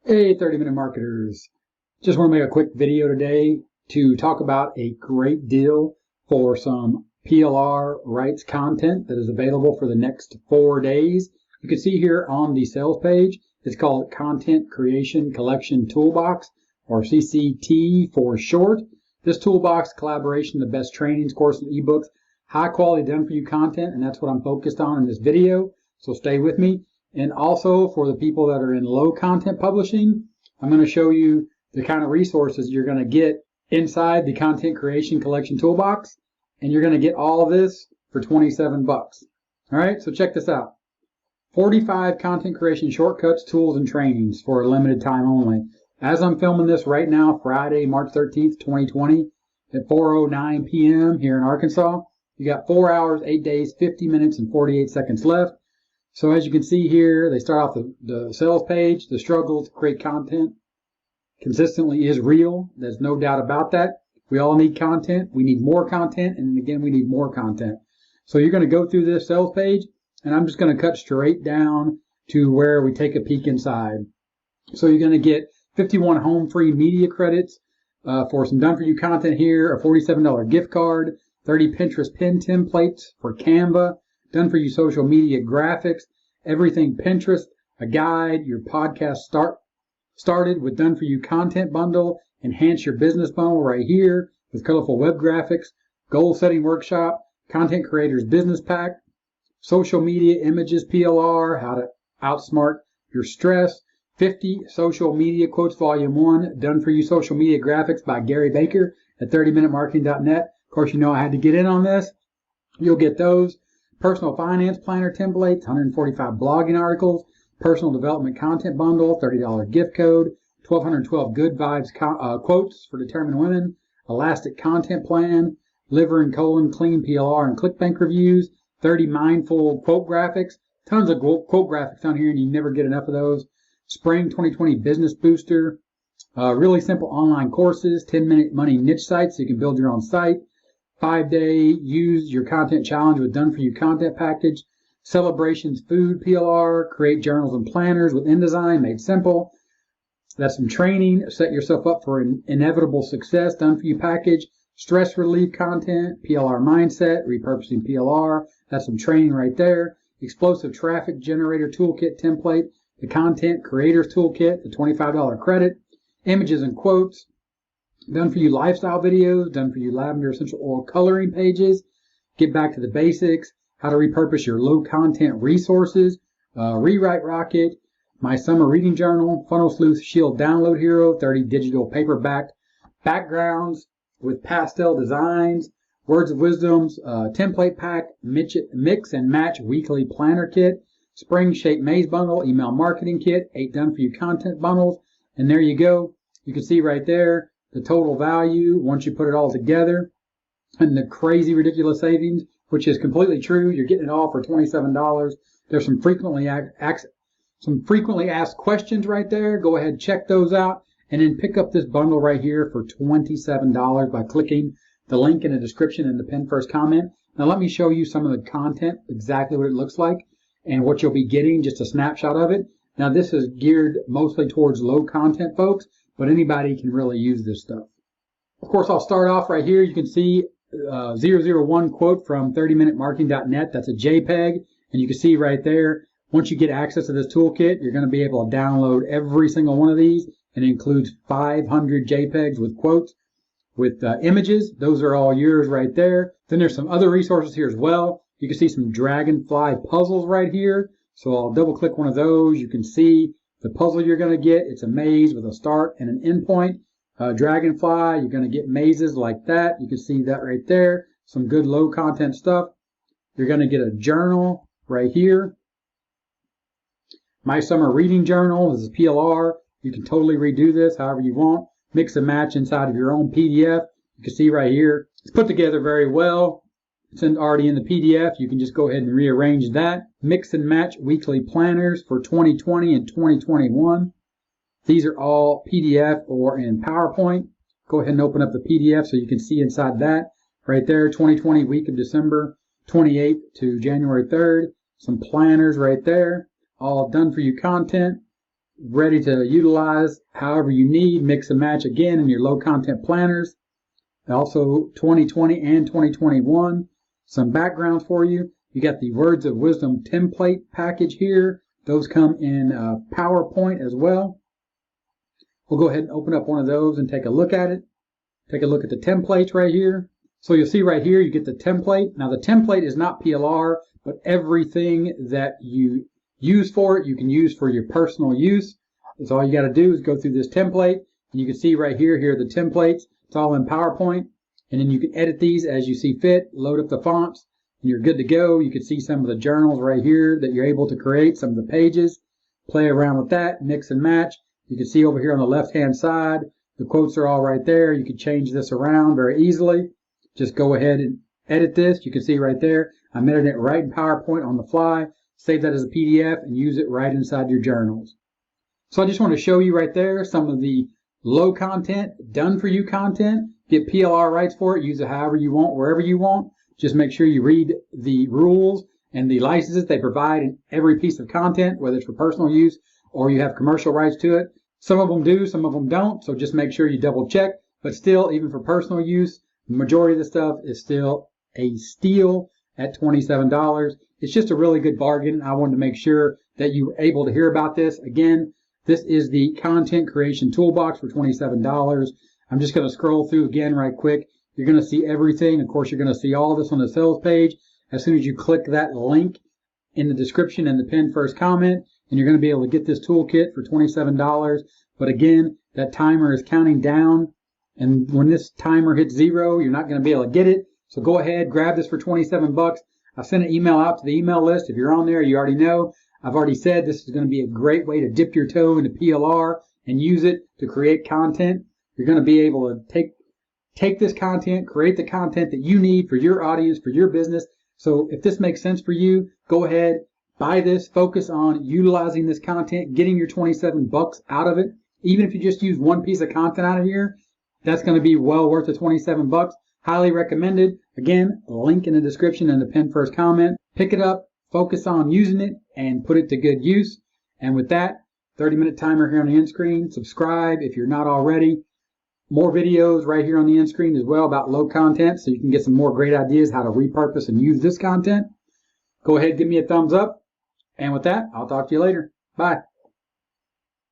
Hey, 30-minute marketers. Just want to make a quick video today to talk about a great deal for some PLR rights content that is available for the next 4 days. You can see here on the sales page, it's called Content Creation Collection Toolbox, or CCT for short. This toolbox collaboration, the best trainings, courses, and eBooks, high quality done for you content, and that's what I'm focused on in this video. So stay with me. And also for the people that are in low content publishing, I'm going to show you the kind of resources you're going to get inside the Content Creation Collection Toolbox. And you're going to get all of this for 27 bucks. All right, so check this out. 45 content creation shortcuts, tools, and trainings for a limited time only. As I'm filming this right now, Friday, March 13th, 2020, at 4:09 p.m. here in Arkansas, you got 4 hours, 8 days, 50 minutes, and 48 seconds left. So as you can see here, they start off the sales page. The struggle to create content consistently is real. There's no doubt about that. We all need content. We need more content. And again, we need more content. So you're going to go through this sales page, and I'm just going to cut straight down to where we take a peek inside. So you're going to get 51 home free media credits for some done for you content here, a $47 gift card, 30 Pinterest pin templates for Canva, done for you social media graphics, everything Pinterest, a guide, your podcast started with done for you content bundle, enhance your business bundle right here with colorful web graphics, goal setting workshop, content creators business pack, social media images PLR, how to outsmart your stress, 50 social media quotes volume 1, done for you social media graphics by Gary Baker at 30minutemarketing.net. Of course, you know I had to get in on this. You'll get those. Personal finance planner templates, 145 blogging articles, personal development content bundle, $30 gift code, 1,212 good vibes quotes for determined women, elastic content plan, liver and colon clean PLR and ClickBank reviews, 30 mindful quote graphics, tons of quote graphics on here and you never get enough of those. Spring 2020 business booster, really simple online courses, 10-minute money niche sites so you can build your own site. 5-day use your content challenge with done for you content package, celebrations food PLR, create journals and planners with InDesign made simple. That's some training, set yourself up for an inevitable success, done for you package, stress relief content, PLR mindset, repurposing PLR. That's some training right there. Explosive traffic generator toolkit template, the content creators toolkit, the $25 credit, images and quotes, done for you lifestyle videos, done for you lavender essential oil coloring pages, get back to the basics, how to repurpose your low content resources, rewrite rocket, my summer reading journal, funnel sleuth shield download hero, 30 digital paperback backgrounds with pastel designs, words of wisdoms, template pack, mix and match weekly planner kit, spring shape maze bundle, email marketing kit, 8 done for you content bundles, and there you go. You can see right there the total value once you put it all together, and the crazy ridiculous savings, which is completely true. You're getting it all for $27. There's some frequently asked questions right there. Go ahead, check those out, and then pick up this bundle right here for $27 by clicking the link in the description in the pinned first comment. Now let me show you some of the content, exactly what it looks like and what you'll be getting, just a snapshot of it. Now this is geared mostly towards low content folks, but anybody can really use this stuff. Of course, I'll start off right here. You can see 001 quote from 30minutemarketing.net. That's a JPEG, and you can see right there, once you get access to this toolkit, you're going to be able to download every single one of these, and it includes 500 JPEGs with quotes, with images. Those are all yours right there. Then there's some other resources here as well. You can see some dragonfly puzzles right here. So I'll double click one of those. You can see the puzzle you're going to get. It's a maze with a start and an end point. Dragonfly, you're going to get mazes like that. You can see that right there. Some good low content stuff. You're going to get a journal right here. My summer reading journal. This is PLR. You can totally redo this however you want. Mix and match inside of your own PDF. You can see right here. It's put together very well. It's already in the PDF. You can just go ahead and rearrange that. Mix and match weekly planners for 2020 and 2021. These are all PDF or in PowerPoint. Go ahead and open up the PDF so you can see inside that. Right there, 2020 week of December 28th to January 3rd. Some planners right there. All done for you content. ready to utilize however you need. Mix and match again in your low content planners. Also 2020 and 2021. Some backgrounds for you. You got the Words of Wisdom template package here. Those come in PowerPoint as well. We'll go ahead and open up one of those and take a look at it. Take a look at the templates right here. So you'll see right here you get the template. Now the template is not PLR, but everything that you use for it, you can use for your personal use. So all you got to do is go through this template, and you can see right here, here are the templates. It's all in PowerPoint, and then you can edit these as you see fit, load up the fonts, and you're good to go. You can see some of the journals right here that you're able to create, some of the pages. Play around with that, mix and match. You can see over here on the left-hand side, the quotes are all right there. You can change this around very easily. Just go ahead and edit this. You can see right there, I'm editing it right in PowerPoint on the fly. Save that as a PDF and use it right inside your journals. So I just want to show you right there some of the low content, done for you content. Get PLR rights for it. Use it however you want, wherever you want. Just make sure you read the rules and the licenses they provide in every piece of content, whether it's for personal use or you have commercial rights to it. Some of them do, some of them don't. So just make sure you double check. But still, even for personal use, the majority of the stuff is still a steal at $27. It's just a really good bargain. I wanted to make sure that you were able to hear about this. Again, this is the content creation toolbox for $27. I'm just going to scroll through again right quick. You're going to see everything. Of course, you're going to see all this on the sales page as soon as you click that link in the description and the pinned first comment, and you're going to be able to get this toolkit for $27. But again, that timer is counting down, and when this timer hits 0, you're not going to be able to get it. So go ahead, grab this for 27 bucks. I sent an email out to the email list. If you're on there, you already know. I've already said this is going to be a great way to dip your toe into PLR and use it to create content. You're going to be able to take this content, create the content that you need for your audience, for your business. So if this makes sense for you, go ahead, buy this, focus on utilizing this content, getting your 27 bucks out of it. Even if you just use one piece of content out of here, that's going to be well worth the 27 bucks. Highly recommended. Again, link in the description and the pinned first comment. Pick it up, focus on using it, and put it to good use. And with that, 30-minute timer here on the end screen. Subscribe if you're not already. More videos right here on the end screen as well about low content, so you can get some more great ideas how to repurpose and use this content. Go ahead, give me a thumbs up. And with that, I'll talk to you later. Bye.